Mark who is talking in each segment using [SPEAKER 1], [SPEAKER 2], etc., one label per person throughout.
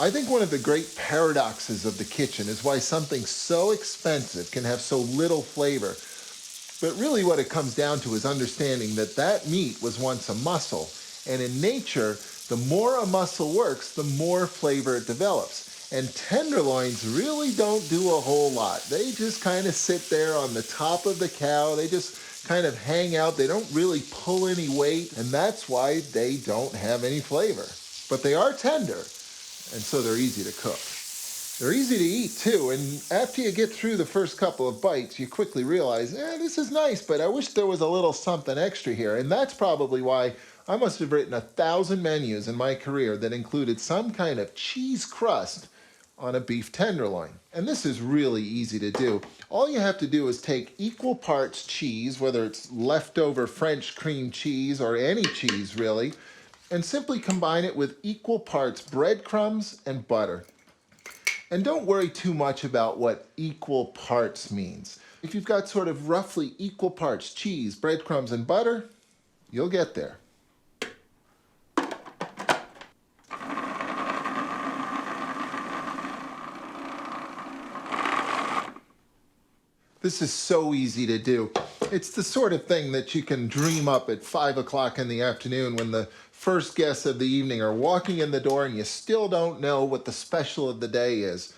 [SPEAKER 1] I think one of the great paradoxes of the kitchen is why something so expensive can have so little flavor. But really what it comes down to is understanding that that meat was once a muscle. And in nature, the more a muscle works, the more flavor it develops. And tenderloins really don't do a whole lot. They just kind of sit there on the top of the cow. They just kind of hang out. They don't really pull any weight. And that's why they don't have any flavor. But they are tender, and so they're easy to cook. They're easy to eat too, and after you get through the first couple of bites, you quickly realize, this is nice, but I wish there was a little something extra here. And that's probably why I must have written 1,000 menus in my career that included some kind of cheese crust on a beef tenderloin. And this is really easy to do. All you have to do is take equal parts cheese, whether it's leftover French cream cheese or any cheese really, and simply combine it with equal parts breadcrumbs and butter. And don't worry too much about what equal parts means. If you've got sort of roughly equal parts cheese, breadcrumbs, and butter, you'll get there. This is so easy to do. It's the sort of thing that you can dream up at 5 o'clock in the afternoon when the first guests of the evening are walking in the door and you still don't know what the special of the day is.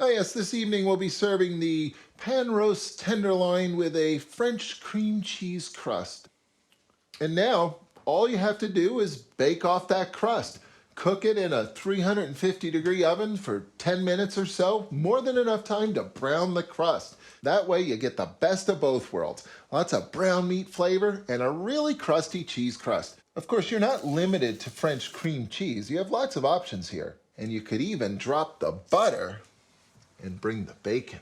[SPEAKER 1] Oh yes, this evening we'll be serving the pan roast tenderloin with a French cream cheese crust. And now, all you have to do is bake off that crust. Cook it in a 350-degree oven for 10 minutes or so, more than enough time to brown the crust. That way you get the best of both worlds. Lots of brown meat flavor and a really crusty cheese crust. Of course, you're not limited to French cream cheese. You have lots of options here. And you could even drop the butter and bring the bacon.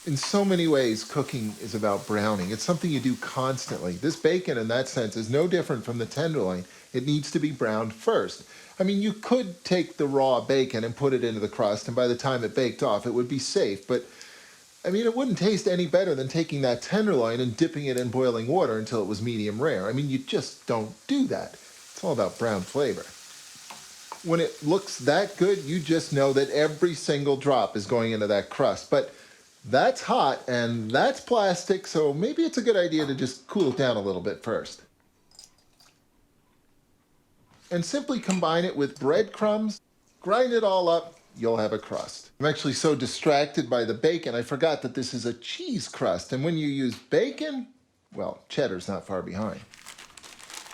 [SPEAKER 1] In so many ways, cooking is about browning. It's something you do constantly. This bacon, in that sense, is no different from the tenderloin. It needs to be browned first. I mean, you could take the raw bacon and put it into the crust, and by the time it baked off, it would be safe. But, I mean, it wouldn't taste any better than taking that tenderloin and dipping it in boiling water until it was medium rare. I mean, you just don't do that. It's all about brown flavor. When it looks that good, you just know that every single drop is going into that crust. But that's hot and that's plastic, so maybe it's a good idea to just cool it down a little bit first. And simply combine it with breadcrumbs, grind it all up, you'll have a crust. I'm actually so distracted by the bacon, I forgot that this is a cheese crust. And when you use bacon, well, cheddar's not far behind.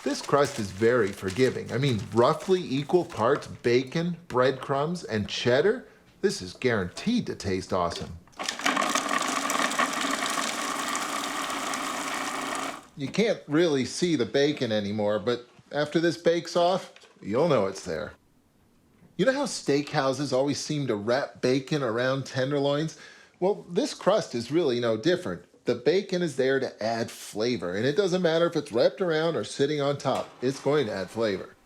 [SPEAKER 1] This crust is very forgiving. I mean, roughly equal parts bacon, breadcrumbs, and cheddar. This is guaranteed to taste awesome. You can't really see the bacon anymore, but after this bakes off, you'll know it's there. You know how steakhouses always seem to wrap bacon around tenderloins? Well, this crust is really no different. The bacon is there to add flavor, and it doesn't matter if it's wrapped around or sitting on top. It's going to add flavor.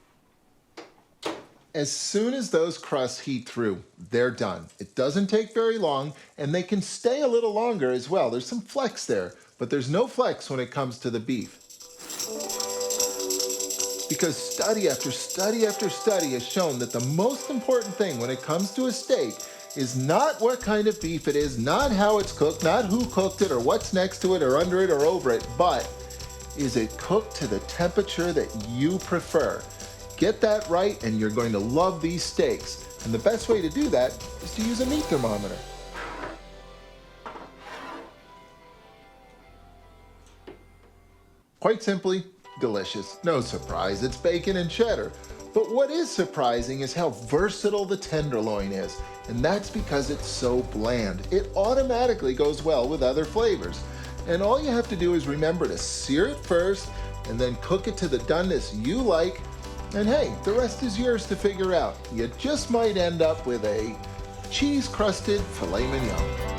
[SPEAKER 1] As soon as those crusts heat through, they're done. It doesn't take very long, and they can stay a little longer as well. There's some flex there, but there's no flex when it comes to the beef. Because study after study after study has shown that the most important thing when it comes to a steak is not what kind of beef it is, not how it's cooked, not who cooked it or what's next to it or under it or over it, but is it cooked to the temperature that you prefer? Get that right and you're going to love these steaks. And the best way to do that is to use a meat thermometer. Quite simply, delicious. No surprise, it's bacon and cheddar. But what is surprising is how versatile the tenderloin is. And that's because it's so bland. It automatically goes well with other flavors. And all you have to do is remember to sear it first and then cook it to the doneness you like. And hey, the rest is yours to figure out. You just might end up with a cheese-crusted filet mignon.